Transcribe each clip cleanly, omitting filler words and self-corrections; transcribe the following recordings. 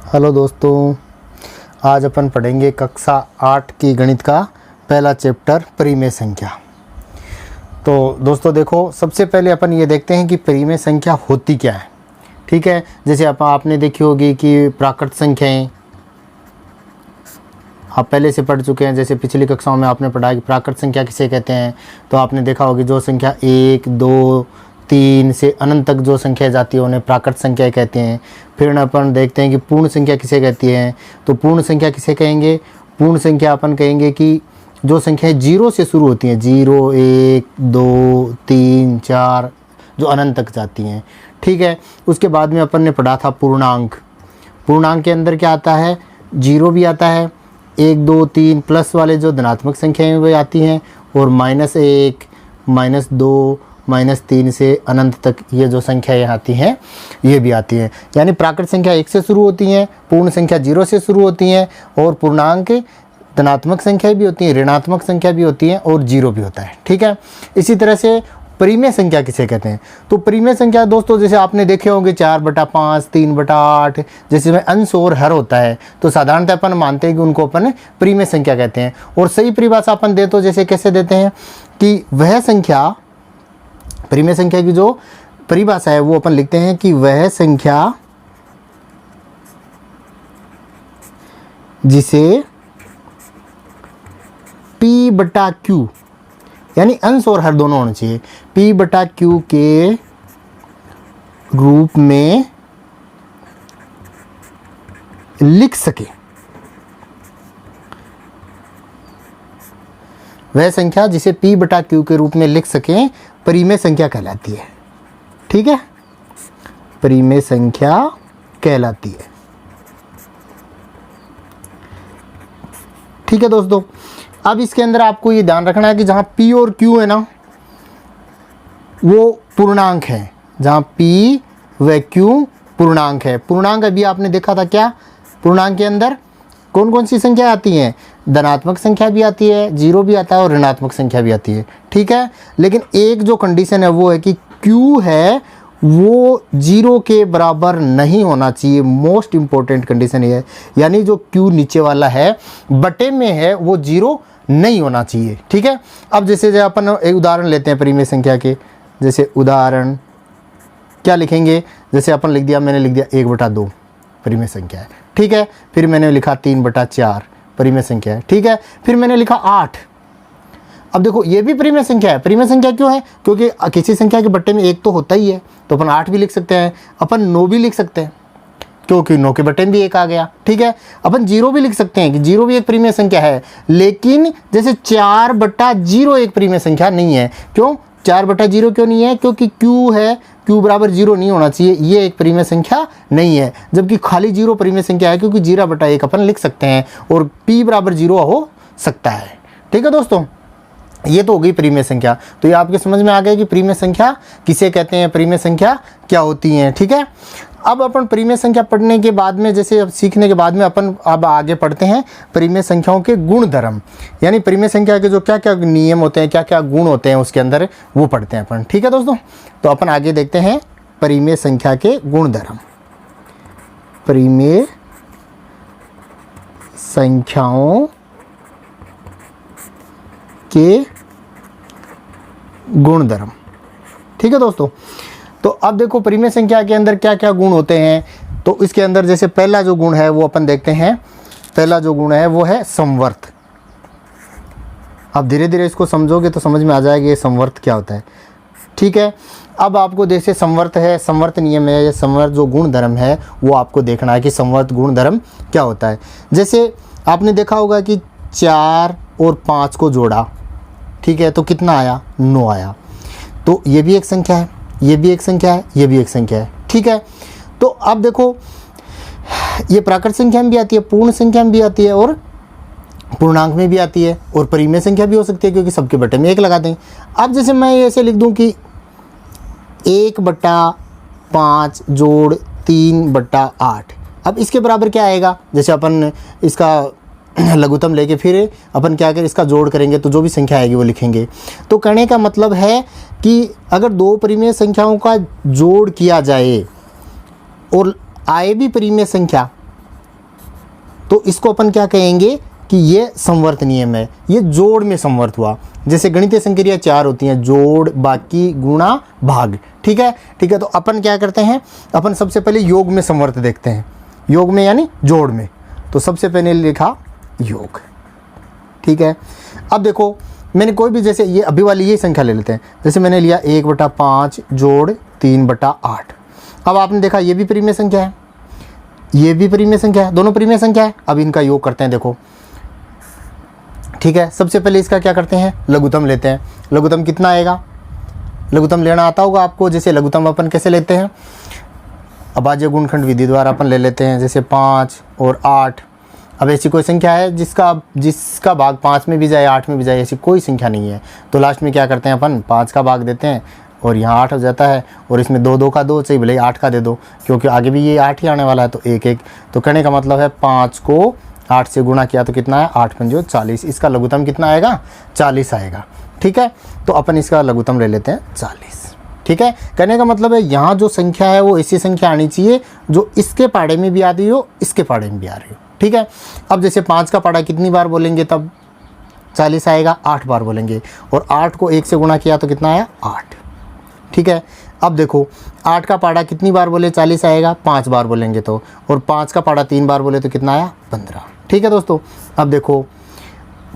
Hello दोस्तों, आज अपन पढ़ेंगे कक्षा 8 की गणित का पहला चैप्टर परिमेय संख्या। तो दोस्तों देखो, सबसे पहले अपन ये देखते हैं कि परिमेय संख्या होती क्या है। ठीक है, जैसे आपने देखी होगी कि प्राकृत संख्याएं आप पहले से पढ़ चुके हैं। जैसे पिछली कक्षाओं में आपने पढ़ा कि प्राकृत संख्या किसे कहते हैं, तो आपने देखा होगी जो संख्या 1, 2, 3 से अनंत तक जो संख्या जाती है उन्हें प्राकृत संख्या कहते हैं। फिर अपन देखते हैं कि पूर्ण संख्या किसे कहती है, तो पूर्ण संख्या किसे कहेंगे, पूर्ण संख्या अपन कहेंगे कि जो संख्याएं 0 से शुरू होती हैं, 0, 1, 2, 3, 4 जो अनंत तक जाती हैं। ठीक है, उसके बाद में अपन ने पढ़ा था पूर्णांक। पूर्णांक के अंदर क्या आता है, 0 भी आता है, 1, 2, 3 प्लस वाले जो धनात्मक संख्याएं वो आती हैं, और -1, -2, -3 से अनंत तक ये जो संख्याएं आती हैं ये भी आती हैं। यानी प्राकृत संख्या 1 से शुरू होती हैं, पूर्ण संख्या 0 से शुरू होती हैं, और पूर्णांक धनात्मक संख्या भी होती हैं, ऋणात्मक संख्या भी होती हैं, और 0 भी होता है। ठीक है, इसी तरह से परिमेय संख्या किसे कहते हैं, तो परिमेय संख्या दोस्तों जैसे आपने देखे होंगे 4/5, 3/8 जैसे में अंश और हर होता है, तो साधारणतः अपन मानते हैं कि उनको अपन परिमेय संख्या कहते हैं। और सही परिभाषा अपन दे तो जैसे कैसे देते हैं कि वह संख्या, परिमेय संख्या की जो परिभाषा है वो अपन लिखते हैं कि वह संख्या जिसे P/Q यानी अंश और हर दोनों होना चाहिए, P/Q के रूप में लिख सके, वह संख्या जिसे P/Q के रूप में लिख सकें परिमेय संख्या कहलाती है। ठीक है, परिमेय संख्या कहलाती है। ठीक है दोस्तों, अब इसके अंदर आपको ये ध्यान रखना है कि जहां P और Q है ना वो पूर्णांक है, जहां P व Q पूर्णांक है। पूर्णांक अभी आपने देखा था क्या, पूर्णांक के अंदर कौन कौन सी संख्या आती हैं, धनात्मक संख्या भी आती है, 0 भी आता है, और ऋणात्मक संख्या भी आती है। ठीक है, लेकिन एक जो कंडीशन है वो है कि Q है वो 0 के बराबर नहीं होना चाहिए। मोस्ट इंपॉर्टेंट कंडीशन ये है, यानी जो Q नीचे वाला है बटे में है वो 0 नहीं होना चाहिए। ठीक है, अब जैसे अपन एक उदाहरण लेते हैं परिमेय संख्या के, जैसे उदाहरण क्या लिखेंगे, जैसे अपन लिख दिया, मैंने लिख दिया 1/2 परिमेय संख्या है। ठीक है, फिर मैंने लिखा 3/4 परिमेय संख्या है। ठीक है, फिर मैंने लिखा 8। अब देखो ये भी परिमेय संख्या है। परिमेय संख्या क्यों है, क्योंकि किसी संख्या के बट्टे में 1 तो होता ही है, तो अपन 8 भी लिख सकते हैं, अपन 9 भी लिख सकते हैं क्योंकि 9 के बट्टे में भी 1 आ गया। ठीक है, अपन 0 भी लिख सकते हैं कि 0 भी एक परिमेय संख्या है, लेकिन जैसे 4/0 एक परिमेय संख्या नहीं है। क्यों 4/0 क्यों नहीं है, क्योंकि Q है, Q बराबर 0 नहीं होना चाहिए, ये एक परिमेय संख्या नहीं है। जबकि खाली 0 परिमेय संख्या है, क्योंकि 0/1 अपन लिख सकते हैं और P बराबर 0 हो सकता है। ठीक है दोस्तों, ये तो हो गई परिमेय संख्या। तो ये आपके समझ में आ गया कि परिमेय संख्या किसे कहते हैं, परिमेय संख्या क्या होती हैं। ठीक है, अब अपन परिमेय संख्या पढ़ने के बाद में, जैसे अब सीखने के बाद में अपन अब आगे पढ़ते हैं परिमेय संख्याओं के गुणधर्म, यानी परिमेय संख्या के जो क्या क्या नियम होते हैं, क्या क्या गुण होते हैं उसके अंदर, वो पढ़ते हैं अपन। ठीक है दोस्तों, तो अपन आगे देखते हैं परिमेय संख्या के गुणधर्म। परिमेय संख्याओं के गुणधर्म। ठीक है दोस्तों, तो अब देखो परिमेय संख्या के अंदर क्या क्या गुण होते हैं। तो इसके अंदर जैसे पहला जो गुण है वो अपन देखते हैं, पहला जो गुण है वो है संवर्त। अब धीरे धीरे इसको समझोगे तो समझ में आ जाएगा ये संवर्त क्या होता है। ठीक है, अब आपको जैसे संवर्त है, संवर्त नियम है, या संवर्त जो गुणधर्म है वो आपको देखना है कि संवर्त गुणधर्म क्या होता है। जैसे आपने देखा होगा कि 4 और 5 को जोड़ा, ठीक है, तो कितना आया, 9 आया। तो ये भी एक संख्या है, ये भी एक संख्या है, ये भी एक संख्या है। ठीक है, तो अब देखो ये प्राकृत संख्या में भी आती है, पूर्ण संख्या में भी आती है, और पूर्णांक में भी आती है, और परिमेय संख्या भी हो सकती है, क्योंकि सबके बटे में 1 लगा दें। अब जैसे मैं ऐसे लिख दूं कि 1/5 जोड़ 3/8, अब इसके बराबर क्या आएगा, जैसे अपन इसका लघुत्तम लेके फिर अपन क्या करें, इसका जोड़ करेंगे तो जो भी संख्या आएगी वो लिखेंगे। तो कहने का मतलब है कि अगर दो परिमेय संख्याओं का जोड़ किया जाए और आए भी परिमेय संख्या, तो इसको अपन क्या कहेंगे कि ये संवर्त नियम है, ये जोड़ में संवर्त हुआ। जैसे गणितीय संक्रिया 4 होती हैं, जोड़, बाकी, गुणा, भाग। ठीक है, ठीक है। तो अपन क्या करते हैं, अपन सबसे पहले योग में संवर्त देखते हैं, योग में यानी जोड़ में। तो सबसे पहले लिखा योग। ठीक है, अब देखो मैंने कोई भी, जैसे ये अभी वाली ये संख्या ले लेते हैं, जैसे मैंने लिया 1/5 जोड़ 3/8। अब आपने देखा ये भी परिमेय संख्या है, ये भी परिमेय संख्या है, दोनों परिमेय संख्या है। अब इनका योग करते हैं, देखो। ठीक है, सबसे पहले इसका क्या करते हैं, लघुत्तम लेते हैं। लघुत्तम कितना आएगा, लघुत्तम लेना आता होगा आपको। जैसे लघुत्तम अपन कैसे लेते हैं, अभाज्य गुणनखंड विधि द्वारा अपन ले लेते हैं, जैसे 5 और 8। अब ऐसी कोई संख्या है जिसका भाग 5 में भी जाए 8 में भी जाए, ऐसी कोई संख्या नहीं है। तो लास्ट में क्या करते हैं अपन, 5 का भाग देते हैं और यहाँ 8 हो जाता है, और इसमें 2 का 2 चाहिए, भले 8 का दे दो, क्योंकि आगे भी ये 8 ही आने वाला है। तो 1 तो कहने का मतलब है 5 को 8 से गुणा किया तो कितना है, 8 पंजो 40। इसका लघुत्तम कितना आएगा, 40 आएगा। ठीक है, तो अपन इसका लघुत्तम ले लेते हैं 40। ठीक है, कहने का मतलब है यहाँ जो संख्या है वो ऐसी संख्या आनी चाहिए जो इसके पाड़े में भी आ रही हो, इसके पाड़े में भी आ रही हो। ठीक है, अब जैसे 5 का पाड़ा कितनी बार बोलेंगे तब 40 आएगा, 8 बार बोलेंगे, और 8 को 1 से गुणा किया तो कितना आया, 8। ठीक है, अब देखो 8 का पाड़ा कितनी बार बोले 40 आएगा, 5 बार बोलेंगे तो, और 5 का पाड़ा 3 बार बोले तो कितना आया, 15। ठीक है दोस्तों, अब देखो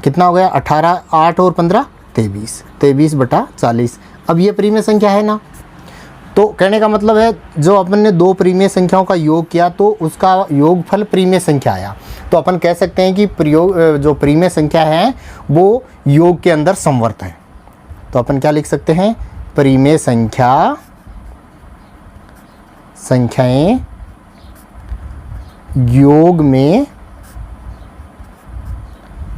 कितना हो गया, 18, 8 और 15 23, 23/40। अब ये परिमेय संख्या है ना, तो कहने का मतलब है जो अपन ने दो परिमेय संख्याओं का योग किया तो उसका योगफल परिमेय संख्या आया। तो अपन कह सकते हैं कि जो परिमेय संख्या है वो योग के अंदर संवर्त है। तो अपन क्या लिख सकते हैं, परिमेय संख्याएं योग में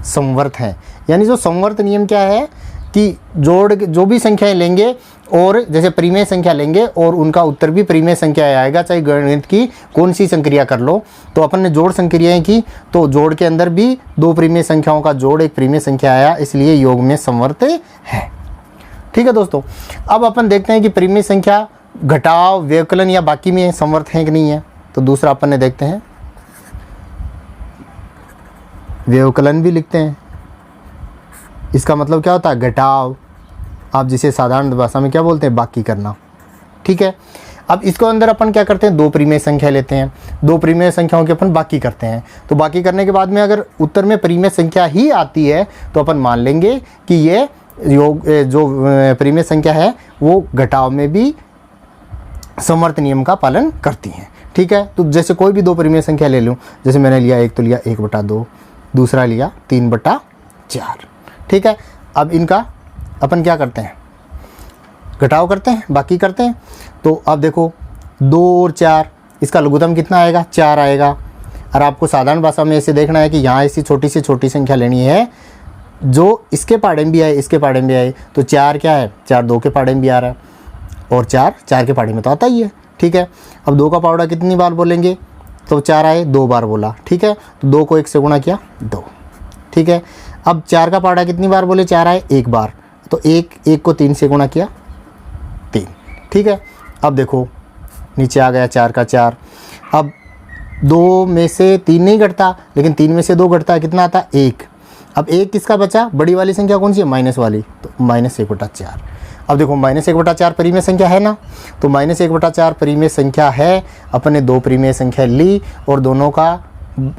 संवर्त हैं। यानी जो संवर्त नियम क्या है कि जो भी संख्याएं लेंगे और जैसे परिमेय संख्या लेंगे और उनका उत्तर भी परिमेय संख्या आएगा, चाहे गणित की कौन सी संक्रिया कर लो। तो अपन ने जोड़ संक्रियाएं की तो जोड़ के अंदर भी दो परिमेय संख्याओं का जोड़ एक परिमेय संख्या आया, इसलिए योग में संवर्त है। ठीक है दोस्तों, अब अपन देखते हैं कि परिमेय संख्या घटाव, व्यवकलन या बाकी में संवर्त है कि नहीं है। तो दूसरा अपन ने देखते हैं, व्यवकलन भी लिखते हैं। इसका मतलब क्या होता है, घटाव, आप जिसे साधारण भाषा में क्या बोलते हैं, बाकी करना। ठीक है, अब इसको अंदर अपन क्या करते हैं, दो परिमेय संख्या लेते हैं, दो परिमेय संख्याओं के अपन बाकी करते हैं। तो बाकी करने के बाद में अगर उत्तर में परिमेय संख्या ही आती है तो अपन मान लेंगे कि ये योग जो परिमेय संख्या है वो घटाव में भी संवर्त नियम का पालन करती हैं। ठीक है, तो जैसे कोई भी दो परिमेय संख्या ले लूँ, जैसे मैंने लिया एक, तो लिया 1/2, दूसरा लिया 3/4। ठीक है, अब इनका अपन क्या करते हैं, घटाव करते हैं, बाकी करते हैं। तो अब देखो 2 और 4, इसका लघुत्तम कितना आएगा, 4 आएगा। और आपको साधारण भाषा में ऐसे देखना है कि यहाँ ऐसी छोटी से छोटी संख्या लेनी है जो इसके पाड़े में भी आए, इसके पाड़े में भी आए। तो 4 क्या है, 4 2 के पाड़े में भी आ रहा है, और 4 के पाड़े में तो आता ही है। ठीक है, अब 2 का पावड़ा कितनी बार बोलेंगे, तो 4 आए, 2 बार बोला। ठीक है, तो 2 को 1 से गुणा किया, 2। ठीक है, अब 4 का पावड़ा कितनी बार बोले, 4 आए, 1 बार, तो 1 को 3 से गुणा किया, 3। ठीक है, अब देखो नीचे आ गया 4 का 4। अब 2 में से 3 नहीं घटता, लेकिन 3 में से 2 घटता है, कितना आता, 1। अब 1 किसका बचा, बड़ी वाली संख्या कौन सी है, माइनस वाली, तो -1/4। अब देखो -1/4 परिमेय संख्या है ना, तो -1/4 परिमेय संख्या है। अपन ने दो परिमेय संख्या ली और दोनों का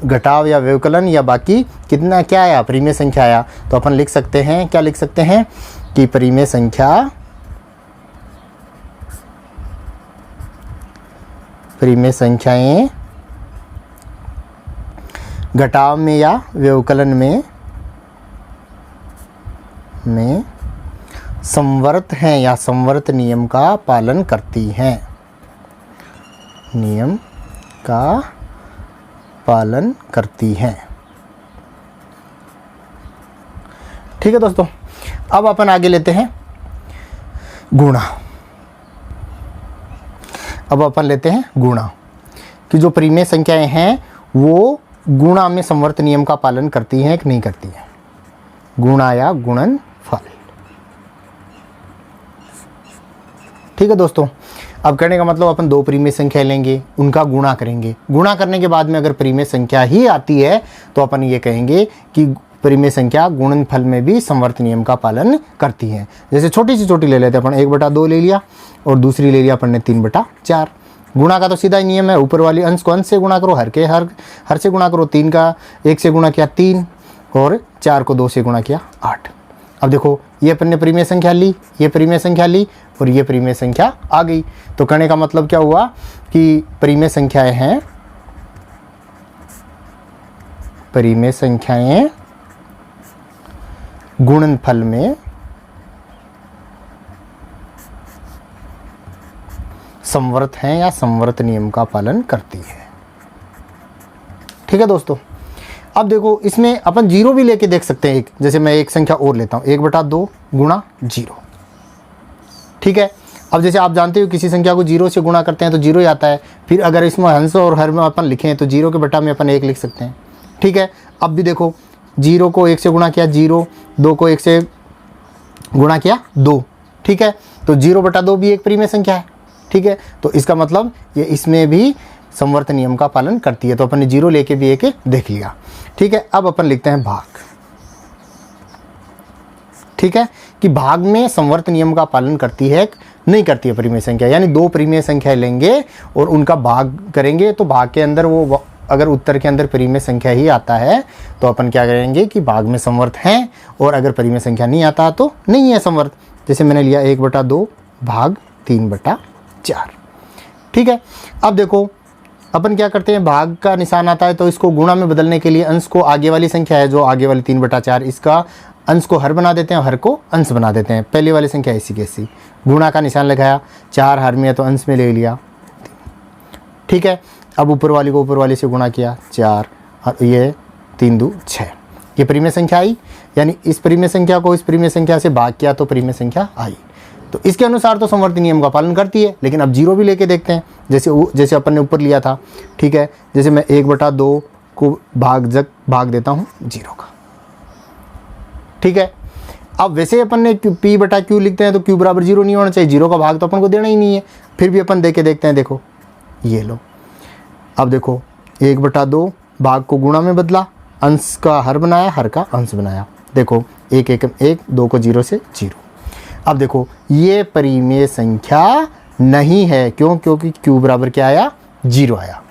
घटाव या व्यवकलन या बाकी कितना क्या आया, परिमेय संख्या आया। तो अपन लिख सकते हैं, क्या लिख सकते हैं कि परिमेय संख्याएं घटाव में या व्यवकलन में संवर्त हैं या संवर्त नियम का पालन करती हैं, नियम का पालन करती हैं। ठीक है दोस्तों, अब अपन आगे लेते हैं गुणा। अब अपन लेते हैं गुणा कि जो परिमेय संख्याएं हैं वो गुणा में संवर्त नियम का पालन करती हैं कि नहीं करती हैं। गुणा या गुणनफल। ठीक है दोस्तों, अब करने का मतलब अपन दो परिमेय संख्या लेंगे, उनका गुणा करेंगे, गुणा करने के बाद में अगर परिमेय संख्या ही आती है तो अपन ये कहेंगे कि परिमेय संख्या गुणनफल में भी समवर्त नियम का पालन करती है। जैसे छोटी से छोटी ले लेते हैं अपन, 1/2 ले लिया और दूसरी ले लिया अपन ने 3/4। गुणा का तो सीधा ही नियम है, ऊपर वाली अंश को अंश से गुणा करो, हर से गुणा करो। 3 का 1 से गुणा किया 3 और 4 को 2 से गुणा किया 8। अब देखो ये अपन ने परिमेय संख्या ली, ये परिमेय संख्या ली और ये परिमेय संख्या आ गई। तो कहने का मतलब क्या हुआ कि परिमेय संख्याएं हैं, परिमेय संख्याएं गुणनफल में समवर्त हैं या समवर्त नियम का पालन करती है। ठीक है दोस्तों, अब देखो इसमें अपन जीरो भी लेके देख सकते हैं। एक जैसे मैं एक संख्या और लेता हूं, 1/2 गुणा 0। ठीक है, अब जैसे आप जानते हो किसी संख्या को 0 से गुणा करते हैं तो 0 ही आता है। फिर अगर इसमें हंस और हर में अपन लिखें तो 0 के बटा में अपन 1 लिख सकते हैं। ठीक है, अब भी देखो 0 को 1 से गुणा किया 0, 2 को 1 से गुणा किया 2। ठीक है, तो 0/2 भी एक परिमेय संख्या है। ठीक है, तो इसका मतलब ये इसमें भी समवर्त नियम का पालन करती है। तो अपन ने 0 लेके भी एक देख लिया। ठीक है, अब अपन लिखते हैं भाग। ठीक है, कि भाग में समवर्त नियम का पालन करती है नहीं करती है परिमेय संख्या, यानी दो परिमेय संख्या लेंगे और उनका भाग करेंगे तो भाग के अंदर वो अगर उत्तर के अंदर परिमेय संख्या ही आता है तो अपन क्या करेंगे कि भाग में समवर्त हैं, और अगर परिमेय संख्या नहीं आता तो नहीं है समवर्त। जैसे मैंने लिया 1/2 भाग 3/4। ठीक है, अब देखो अपन क्या करते हैं, भाग का निशान आता है तो इसको गुणा में बदलने के लिए अंश को आगे वाली संख्या है जो आगे वाली 3/4, इसका अंश को हर बना देते हैं, हर को अंश बना देते हैं। पहली वाली संख्या ऐसी कैसी, गुणा का निशान लगाया, 4 हर में है तो अंश में ले लिया। ठीक है, अब ऊपर वाली को ऊपर वाली से गुणा किया 4 और ये 3 2 6, ये परिमेय संख्या आई। यानी इस परिमेय संख्या को इस परिमेय संख्या से भाग किया तो परिमेय संख्या आई। तो इसके अनुसार तो समवर्ती नियम का पालन करती है। लेकिन अब 0 भी लेके देखते हैं, जैसे अपन ने ऊपर लिया था। ठीक है, जैसे मैं 1/2 को भाग देता हूँ 0 का। ठीक है, अब वैसे अपन ने P/Q लिखते हैं तो Q = 0 नहीं होना चाहिए, 0 का भाग तो अपन को देना ही नहीं है। फिर भी अपन देके देखते हैं, देखो ये लो। अब देखो 1/2 भाग को गुणा में बदला, अंश का हर बनाया, हर का अंश बनाया। देखो 1 1 1, 2 को 0 से 0। अब देखो ये परिमेय संख्या नहीं है, क्यों? क्योंकि Q बराबर क्या आया, 0 आया।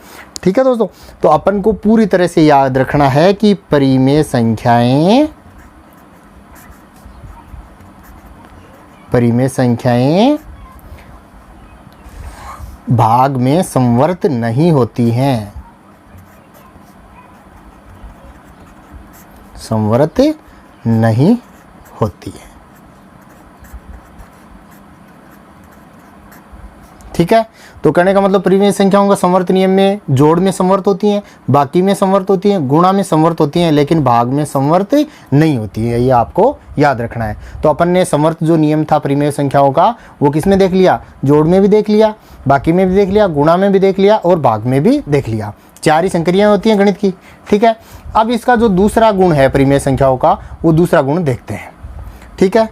ठीक है दोस्तों, तो अपन को पूरी तरह से याद रखना है कि परिमेय संख्याएं भाग में समवर्त नहीं होती हैं, समवर्त नहीं होती है। ठीक है, तो कहने का मतलब परिमेय संख्याओं का समवर्त नियम में जोड़ में समवर्त होती हैं, बाकी में समवर्त होती हैं, गुणा में समवर्त होती हैं, लेकिन भाग में समवर्त नहीं होती है। ये आपको याद रखना है। तो अपन ने समवर्त जो नियम था परिमेय संख्याओं का वो किस में देख लिया, जोड़ में भी देख लिया, बाकी में भी देख लिया, गुणा में भी देख लिया और भाग में भी देख लिया। 4 ही संक्रियाएं होती हैं गणित की। ठीक है, अब इसका जो दूसरा गुण है परिमेय संख्याओं का, वो दूसरा गुण देखते हैं। ठीक है,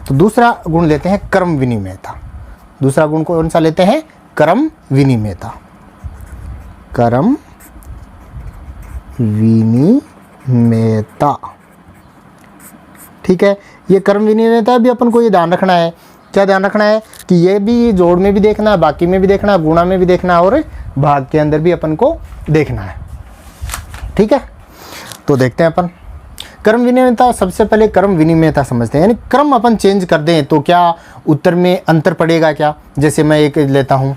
तो दूसरा गुण लेते हैं क्रम विनिमयता। दूसरा गुण कौन सा लेते हैं, क्रम विनिमयता। क्रम विनिमयता। ठीक है, ये क्रम विनिमयता भी अपन को ये ध्यान रखना है। क्या ध्यान रखना है कि ये भी जोड़ में भी देखना है, बाकी में भी देखना है, गुणा में भी देखना है और भाग के अंदर भी अपन को देखना है। ठीक है, तो देखते हैं अपन क्रम विनिमयता। सबसे पहले क्रम विनिमयता समझते हैं, यानी क्रम अपन चेंज कर दें तो क्या उत्तर में अंतर पड़ेगा क्या। जैसे मैं एक लेता हूँ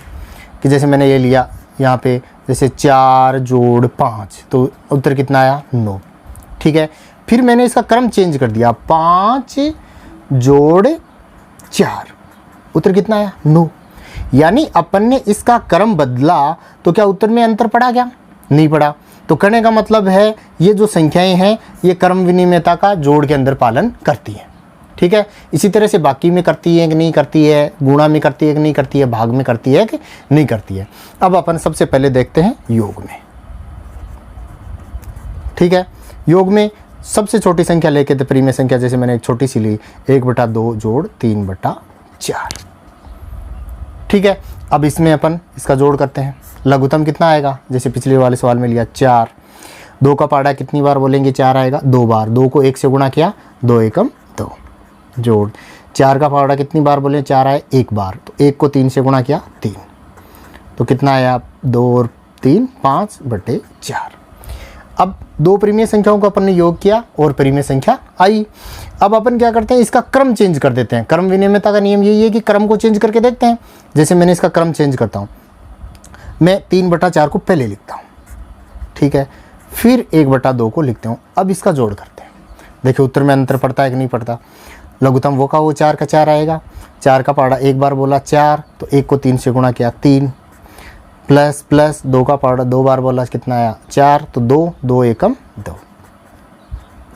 कि जैसे मैंने ये लिया यहाँ पे, जैसे 4 जोड़ 5 तो उत्तर कितना आया, 9। ठीक है, फिर मैंने इसका क्रम चेंज कर दिया, 5 जोड़ 4, उत्तर कितना आया, 9। यानी अपन ने इसका क्रम बदला तो क्या उत्तर में अंतर पड़ा क्या, नहीं पड़ा। तो कहने का मतलब है ये जो संख्याएं हैं ये क्रम विनिमयता का जोड़ के अंदर पालन करती हैं। ठीक है, इसी तरह से बाकी में करती है कि नहीं करती है, गुणा में करती है कि नहीं करती है, भाग में करती है कि नहीं करती है। अब अपन सबसे पहले देखते हैं योग में। ठीक है, योग में सबसे छोटी संख्या लेके थे परिमेय संख्या, जैसे मैंने एक छोटी सी ली 1/2 जोड़ 3/4। ठीक है, अब इसमें अपन इसका जोड़ करते हैं। लघुत्तम कितना आएगा, जैसे पिछले वाले सवाल में लिया 4। 2 का पाड़ा कितनी बार बोलेंगे, 4 आएगा 2 बार। 2 को 1 से गुणा किया, 2 एकम 2, जोड़। 4 का पाड़ा कितनी बार बोले, 4 आए 1 बार, तो 1 को 3 से गुणा किया 3, तो कितना आया 2 और 3 5/4। अब दो परिमेय संख्याओं को अपन ने योग किया और परिमेय संख्या आई। अब अपन क्या करते हैं, इसका क्रम चेंज कर देते हैं। क्रम विनिमयता का नियम यही है कि क्रम को चेंज करके देखते हैं। जैसे मैंने इसका क्रम चेंज करता हूँ, मैं 3/4 को पहले लिखता हूँ, ठीक है, फिर 1/2 को लिखते हूँ। अब इसका जोड़ करते हैं, देखिए उत्तर में अंतर पड़ता है कि नहीं पड़ता। लघुत्तम वो का वो 4 का 4 आएगा। 4 का पाड़ा 1 बार बोला 4, तो 1 को 3 से गुणा किया 3, प्लस 2 का पाड़ा 2 बार बोला कितना आया 4, तो 2 एकम 2,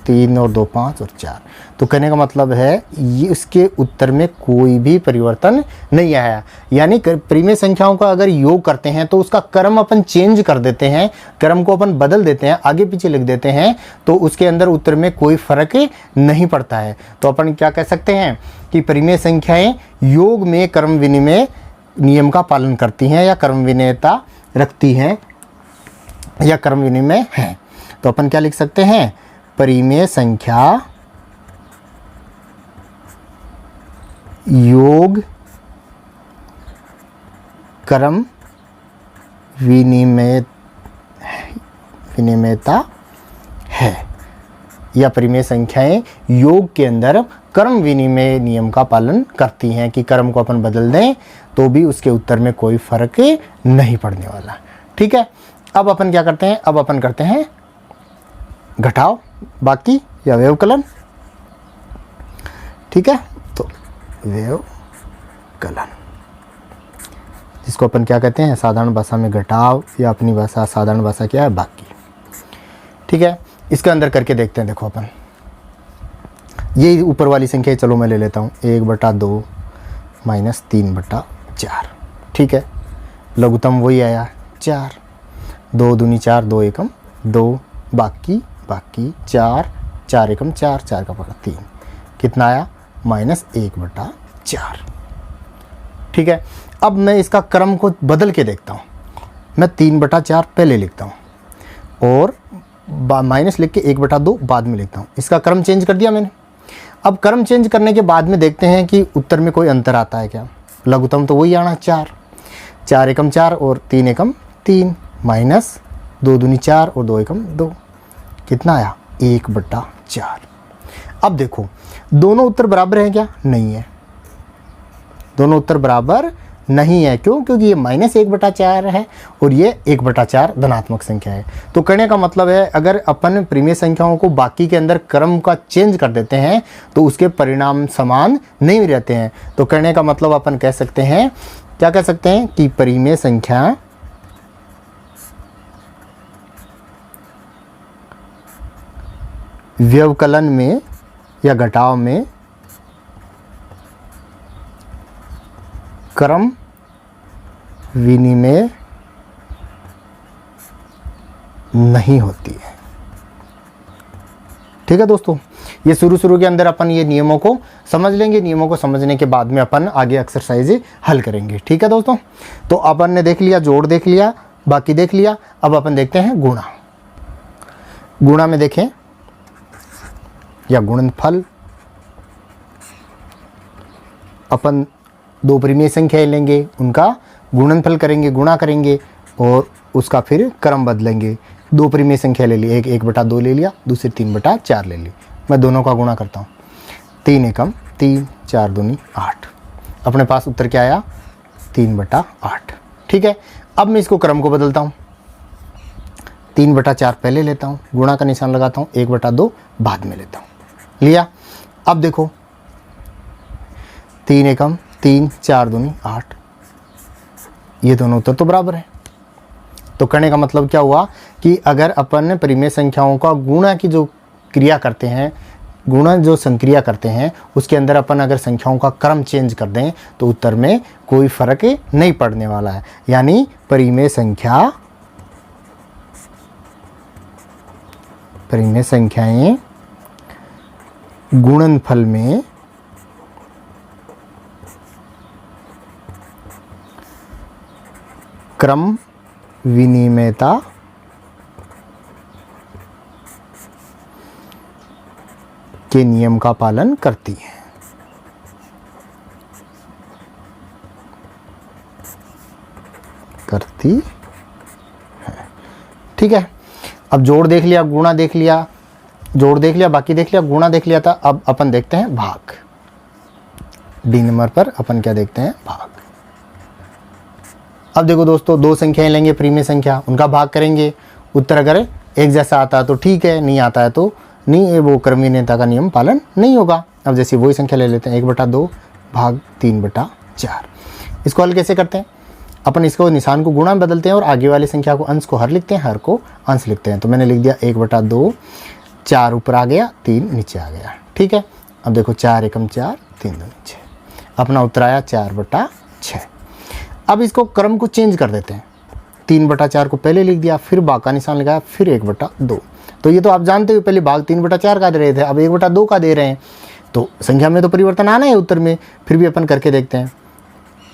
3 और 2 5 और 4। तो कहने का मतलब है ये उसके उत्तर में कोई भी परिवर्तन नहीं आया। यानी परिमेय संख्याओं का अगर योग करते हैं तो उसका क्रम अपन चेंज कर देते हैं, क्रम को अपन बदल देते हैं, आगे पीछे लिख देते हैं, तो उसके अंदर उत्तर में कोई फर्क नहीं पड़ता है। तो अपन क्या कह सकते हैं कि परिमेय संख्याएं योग में क्रम विनिमय नियम का पालन करती हैं, या क्रम विनिमयता रखती हैं, या क्रम विनिमय है। तो अपन क्या लिख सकते हैं, परिमेय संख्या योग क्रम विनिमयता है, या परिमेय संख्याएं योग के अंदर क्रम विनिमय नियम का पालन करती हैं कि क्रम को अपन बदल दें तो भी उसके उत्तर में कोई फर्क नहीं पड़ने वाला। ठीक है, अब अपन क्या करते हैं, अब अपन करते हैं घटाव बाकी या व्यवकलन। ठीक है, तो व्यवकलन जिसको अपन क्या कहते हैं साधारण भाषा में घटाव, या अपनी भाषा साधारण भाषा क्या है बाकी। ठीक है, इसके अंदर करके देखते हैं। देखो अपन ये ऊपर वाली संख्या चलो मैं ले लेता हूँ 1/2 माइनस 3/4। ठीक है, लघुत्तम वही आया 4, 2 दूनी 4, 2 एकम 2, बाकी 4, 4 एकम 4, 4 का पाड़ा 3, कितना आया -1/4। ठीक है, अब मैं इसका क्रम को बदल के देखता हूँ। मैं 3/4 पहले लिखता हूँ और माइनस लिख के 1/2 बाद में लिखता हूँ। इसका क्रम चेंज कर दिया मैंने। अब क्रम चेंज करने के बाद में देखते हैं कि उत्तर में कोई अंतर आता है क्या। लघुत्तम तो वही आना 4, 4 एकम 4 और 3 एकम 3, माइनस 2 दूनी 4 और 2 एकम 2, कितना आया 1/4। अब देखो दोनों उत्तर बराबर हैं क्या, नहीं है, दोनों उत्तर बराबर नहीं है। क्यों, क्योंकि ये -1/4 है और ये 1/4 धनात्मक संख्या है। तो कहने का मतलब है अगर अपन परिमेय संख्याओं को बाकी के अंदर क्रम का चेंज कर देते हैं तो उसके परिणाम समान नहीं रहते हैं। तो कहने का मतलब अपन कह सकते हैं, क्या कह सकते हैं कि परिमेय संख्या व्यवकलन में या घटाव में क्रम विनिमय नहीं होती है। ठीक है दोस्तों, ये शुरू के अंदर अपन ये नियमों को समझ लेंगे। नियमों को समझने के बाद में अपन आगे एक्सरसाइज हल करेंगे। ठीक है दोस्तों, तो अपन ने देख लिया, जोड़ देख लिया, बाकी देख लिया। अब अपन देखते हैं गुणा। गुणा में देखें या गुणनफल, अपन दो परिमेय संख्याएं लेंगे, उनका गुणनफल करेंगे, गुणा करेंगे और उसका फिर क्रम बदलेंगे। दो परिमेय संख्या ले ली, एक 1/2 ले लिया, दूसरी 3/4 ले ली। मैं दोनों का गुणा करता हूँ, 3 एकम 3, 4 दूनी 8। अपने पास उत्तर क्या आया 3/8। ठीक है, अब मैं इसको क्रम को बदलता हूँ, 3/4 पहले लेता हूँ, गुणा का निशान लगाता हूँ, 1/2 बाद में लेता हूँ। लिया, अब देखो 3 एकम 3, 4 दूनी 8, ये दोनों उत्तर तो बराबर है। तो कहने का मतलब क्या हुआ कि अगर अपन परिमेय संख्याओं का गुणा की जो क्रिया करते हैं, गुणा जो संक्रिया करते हैं, उसके अंदर अपन अगर संख्याओं का क्रम चेंज कर दें तो उत्तर में कोई फर्क नहीं पड़ने वाला है। यानी परिमेय संख्याएं गुणनफल में क्रम विनिमयता के नियम का पालन करती है। करती है, ठीक है। अब जोड़ देख लिया, गुणा देख लिया, जोड़ देख लिया, बाकी देख लिया, गुणा देख लिया था। अब अपन देखते हैं भाग। डी नंबर पर अपन क्या देखते हैं, भाग। अब देखो दोस्तों, दो संख्याएं लेंगे प्रीमेय संख्या, उनका भाग करेंगे। उत्तर अगर एक जैसा आता है तो ठीक है, नहीं आता है तो नहीं, वो क्रम विनिमयता का नियम पालन नहीं होगा। अब जैसे वही संख्या ले लेते हैं, 1/2 भाग 3/4। इसको हल कैसे करते हैं, अपन इसको निशान को गुणा में बदलते हैं और आगे वाली संख्या को अंश को हर लिखते हैं, हर को अंश लिखते हैं। तो मैंने लिख दिया 1/2, 4 ऊपर आ गया, 3 नीचे आ गया, ठीक है। अब देखो 4 एकम 4, 3 दूनी 6, अपना उत्तर आया 4/6। अब इसको क्रम को चेंज कर देते हैं, 3/4 को पहले लिख दिया, फिर भाग का निशान लगाया, फिर 1/2। तो ये तो आप जानते हो, पहले भाग 3/4 का दे रहे थे, अब 1/2 का दे रहे हैं, तो संख्या में तो परिवर्तन आना है उत्तर में। फिर भी अपन करके देखते हैं।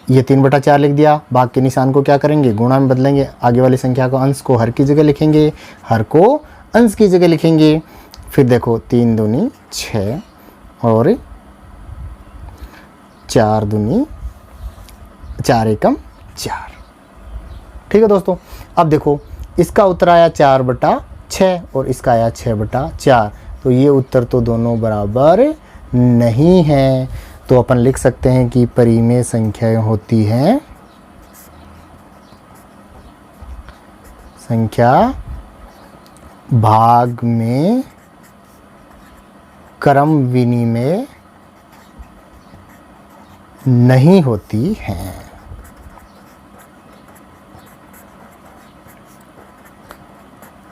ये 3/4 लिख दिया, भाग के निशान को क्या करेंगे, गुणा में बदलेंगे। आगे वाली संख्या को अंश को हर की जगह लिखेंगे, हर को अंश की जगह लिखेंगे। फिर देखो 3 दूनी 6 और 4 दूनी 4 एकम 4, ठीक है दोस्तों। अब देखो इसका उत्तर आया 4/6 और इसका आया 6/4। तो ये उत्तर तो दोनों बराबर नहीं है। तो अपन लिख सकते हैं कि परिमेय संख्याएं होती हैं संख्या भाग में क्रम विनिमय नहीं होती हैं।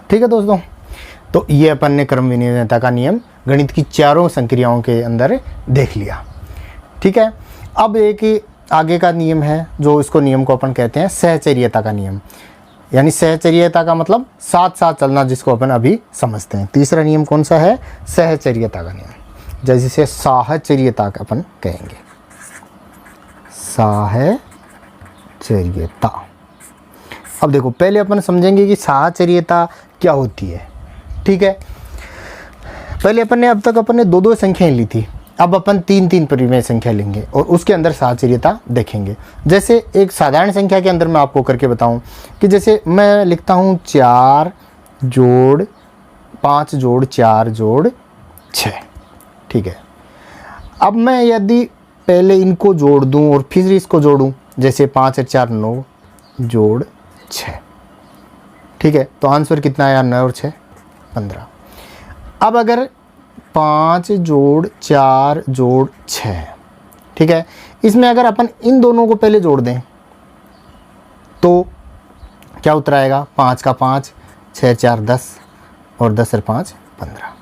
ठीक है दोस्तों, तो ये अपन ने क्रम विनिमयता का नियम गणित की चारों संक्रियाओं के अंदर देख लिया, ठीक है। अब एक आगे का नियम है, जो इसको नियम को अपन कहते हैं सहचर्यता का नियम, यानी सहचर्यता का मतलब साथ साथ चलना, जिसको अपन अभी समझते हैं। तीसरा नियम कौन सा है, सहचर्यता का नियम, जैसे साहचर्यता का अपन कहेंगे, साहचर्यता। अब देखो पहले अपन समझेंगे कि साहचर्यता क्या होती है, ठीक है। पहले अपन ने अब तक अपन ने 2-2 संख्याएं ली थी, अब अपन 3-3 परिमेय संख्या लेंगे और उसके अंदर साहचर्यता देखेंगे। जैसे एक साधारण संख्या के अंदर मैं आपको करके बताऊं कि जैसे मैं लिखता हूं 4 जोड़ 5 जोड़ 4 जोड़ 6, ठीक है। अब मैं यदि पहले इनको जोड़ दूं और फिर इसको जोड़ूं, जैसे 5 और 4 9 जोड़ 6, ठीक है। तो आंसर कितना आया, 9 और 6 15। अब अगर 5 जोड़ 4 जोड़ 6, ठीक है, इसमें अगर अपन इन दोनों को पहले जोड़ दें तो क्या उत्तर आएगा, 5 का 5, 6 4 10 और 10 और 5 15,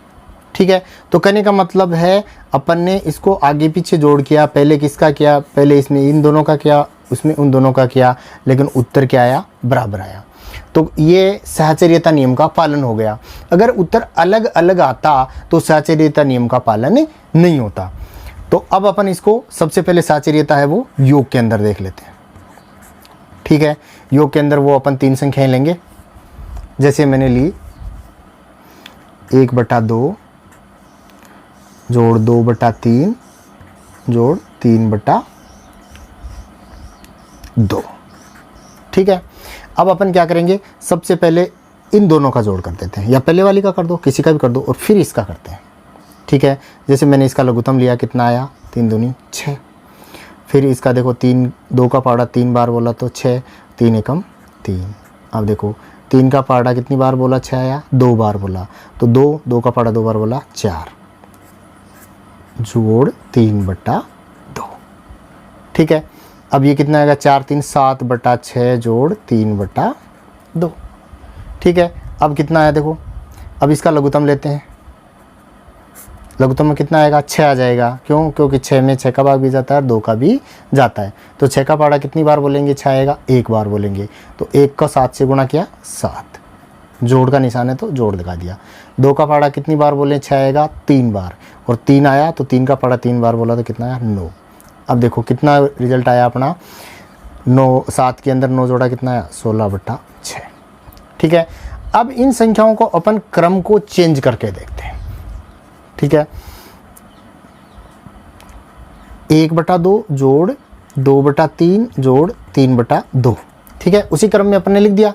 ठीक है। तो कहने का मतलब है अपन ने इसको आगे पीछे जोड़ किया, पहले किसका किया, पहले इसमें इन दोनों का किया, उसमें उन दोनों का किया, लेकिन उत्तर क्या आया, बराबर आया। तो ये सहचर्यता नियम का पालन हो गया। अगर उत्तर अलग अलग आता तो सहचर्यता नियम का पालन नहीं होता। तो अब अपन इसको सबसे पहले सहचर्यता है वो योग के अंदर देख लेते हैं, ठीक है। योग के अंदर वो अपन 3 संख्याएं लेंगे, जैसे मैंने ली 1/2 जोड़ 2/3 जोड़ 3/2, ठीक है। अब अपन क्या करेंगे, सबसे पहले इन दोनों का जोड़ कर देते हैं, या पहले वाली का कर दो, किसी का भी कर दो, और फिर इसका करते हैं, ठीक है। जैसे मैंने इसका लघुत्तम लिया, कितना आया, 3 दूनी 6। फिर इसका देखो 3 2 का पाड़ा 3 बार बोला तो 6, 3 एकम 3। अब देखो 3 का पाड़ा कितनी बार बोला, 6 आया, 2 बार बोला तो 2 का पाड़ा 2 बार बोला 4 जोड़ 3/2, ठीक है। अब ये कितना आएगा, 4 3 7/6 जोड़ 3/2, ठीक है। अब कितना आया देखो, अब इसका लघुत्तम लेते हैं, लघुत्तम में कितना आएगा, 6 आ जाएगा। क्यों, क्योंकि 6 में 6 का भाग भी जाता है और 2 का भी जाता है। तो 6 का पाड़ा कितनी बार बोलेंगे, 6 आएगा, 1 बार बोलेंगे। तो 1 का 7 से गुणा किया 7, जोड़ का निशान है तो जोड़ लगा दिया। 2 का पाड़ा कितनी बार बोले, 6 आएगा, 3 बार, और 3 आया तो 3 का पाड़ा 3 बार बोला तो कितना आया, 9। अब देखो कितना रिजल्ट आया अपना, 9 7 के अंदर 9 जोड़ा कितना है 16/6। ठीक है, अब इन संख्याओं को अपन क्रम को चेंज करके देखते हैं। ठीक है, 1/2 जोड़ 2/3 जोड़ 3/2। ठीक है, उसी क्रम में अपन ने लिख दिया,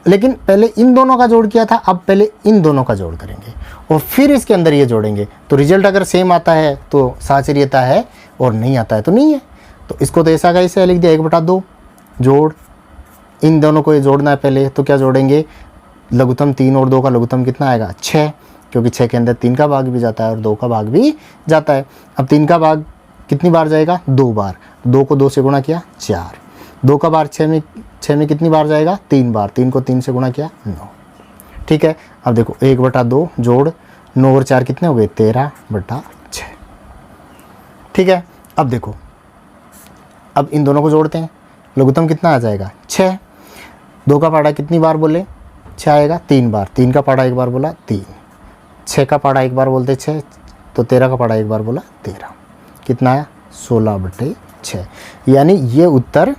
लेकिन पहले इन दोनों का जोड़ किया था, अब पहले इन दोनों का जोड़ करेंगे और फिर इसके अंदर ये जोड़ेंगे। तो रिजल्ट अगर सेम आता है तो साहचर्यता है और नहीं आता है तो नहीं है। तो इसको तो ऐसा का ऐसा लिख दिया 1/2 जोड़ इन दोनों को ये जोड़ना है पहले, तो क्या जोड़ेंगे लघुत्तम 3 और 2 का लघुत्तम कितना आएगा 6, क्योंकि 6 के अंदर 3 का भाग भी जाता है और 2 का भाग भी जाता है। अब 3 का भाग कितनी बार जाएगा 2 बार, 2 को 2 से गुणा किया 4, 2 का बार 6 में कितनी बार जाएगा 3 बार, 3 को 3 से गुणा किया 9। ठीक है, अब देखो 1/2 जोड़ 9 और 4 कितने हो गए 13/6। ठीक है, अब देखो अब इन दोनों को जोड़ते हैं, लघुत्तम कितना आ जाएगा 6। 2 का पाड़ा कितनी बार बोले 6 आएगा 3 बार, 3 का पाड़ा एक बार बोला 3, 6 का पाड़ा एक बार बोलते 6, तो 13 का पाड़ा एक बार बोला 13, कितना आया 16/6। यानी ये उत्तर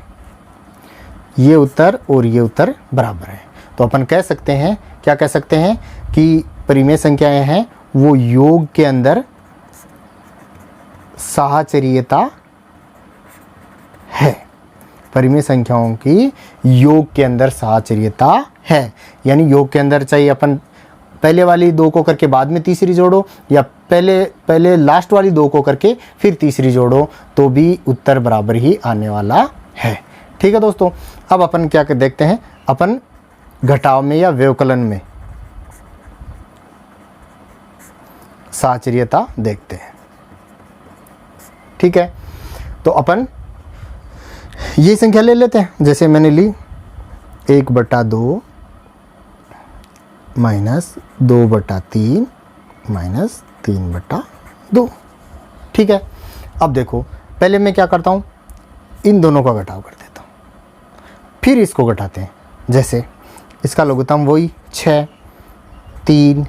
और ये उत्तर बराबर है। तो अपन कह सकते हैं, क्या कह सकते हैं कि परिमेय संख्याएं हैं वो योग के अंदर साहचर्यता है। परिमेय संख्याओं की योग के अंदर साहचर्यता है, यानी योग के अंदर चाहे अपन पहले वाली 2 को करके बाद में तीसरी जोड़ो या पहले लास्ट वाली 2 को करके फिर तीसरी जोड़ो, तो भी उत्तर बराबर ही आने वाला है। ठीक है दोस्तों, अब अपन क्या कर देखते हैं, अपन घटाव में या व्यवकलन में साहचर्यता देखते हैं। ठीक है, तो अपन ये संख्या ले लेते हैं, जैसे मैंने ली 1/2 माइनस 2/3 माइनस 3/2। ठीक है, अब देखो पहले मैं क्या करता हूँ, इन दोनों का घटाव कर देता हूँ, फिर इसको घटाते हैं। जैसे इसका लघुत्तम वही 6, 3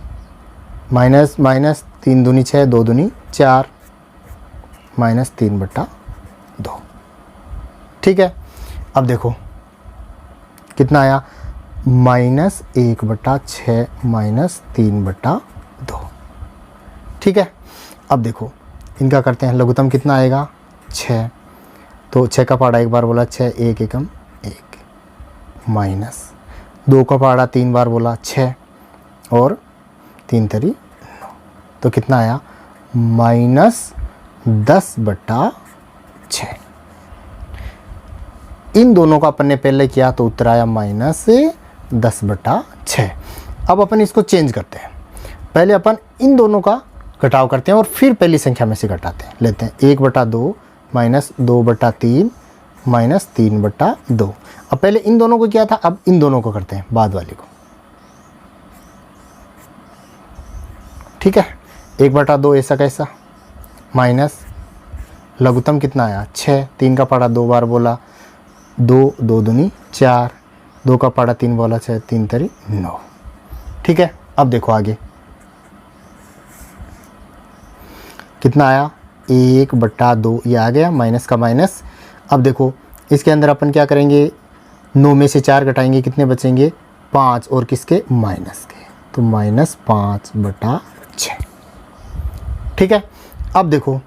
माइनस 3 दूनी 6, 2 दूनी 4 माइनस 3/2। ठीक है, अब देखो कितना आया -1/6 माइनस 3/2। ठीक है, अब देखो इनका करते हैं, लघुत्तम कितना आएगा 6, तो 6 का पाड़ा एक बार बोला 6, 1 एकम 1 माइनस 2 का पाड़ा 3 बार बोला 6 और 3 तरी 9, तो कितना आया -10/6। इन दोनों का अपन ने पहले किया तो उत्तर आया -10/6। अब अपन इसको चेंज करते हैं, पहले अपन इन दोनों का घटाव करते हैं और फिर पहली संख्या में से घटाते हैं। लेते हैं 1/2 माइनस 2/3 माइनस 3/2। अब पहले इन दोनों को किया था, अब इन दोनों को करते हैं बाद वाली को। ठीक है, 1/2 ऐसा कैसा माइनस लघुत्तम कितना आया 6, 3 का पाड़ा 2 बार बोला 2, 2 दूनी 4, 2 का पाड़ा 3 बोला 6, 3 तरी 9। ठीक है, अब देखो आगे कितना आया 1/2, ये आ गया माइनस का माइनस। अब देखो इसके अंदर अपन क्या करेंगे, 9 में से 4 घटाएंगे, कितने बचेंगे 5, और किसके माइनस के, तो -5/6। ठीक है, अब देखो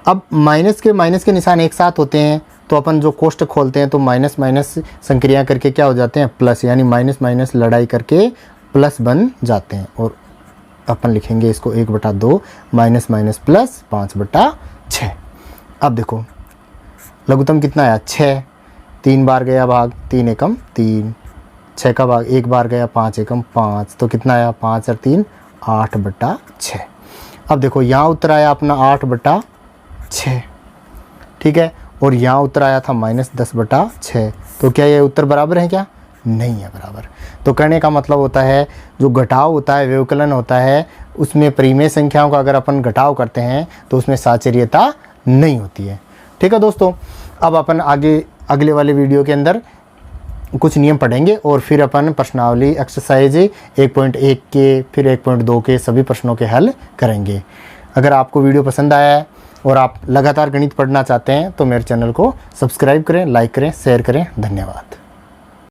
अब माइनस के निशान एक साथ होते हैं, तो अपन जो कोष्टक खोलते हैं तो माइनस माइनस संक्रिया करके क्या हो जाते हैं प्लस, यानी माइनस माइनस लड़ाई करके प्लस बन जाते हैं। और अपन लिखेंगे इसको 1/2 माइनस माइनस प्लस 5/6। अब देखो लघुत्तम कितना आया 6, 3 बार गया भाग 3 एकम 3, 6 का भाग एक बार गया 5 एकम 5, तो कितना आया 5 और 3 8/6। अब देखो यहाँ उत्तर आया अपना 8/6। ठीक है, और यहाँ उत्तर आया था -10/6। तो क्या ये उत्तर बराबर है, क्या नहीं है बराबर। तो कहने का मतलब होता है जो घटाव होता है, व्यवकलन होता है, उसमें परिमेय संख्याओं का अगर अपन घटाव करते हैं तो उसमें साहचर्यता नहीं होती है। ठीक है दोस्तों, अब अपन आगे अगले वाले वीडियो के अंदर कुछ नियम पढ़ेंगे और फिर अपन प्रश्नावली एक्सरसाइज 1.1 के फिर 1.2 के सभी प्रश्नों के हल करेंगे। अगर आपको वीडियो पसंद आया है और आप लगातार गणित पढ़ना चाहते हैं तो मेरे चैनल को सब्सक्राइब करें, लाइक करें, शेयर करें। धन्यवाद।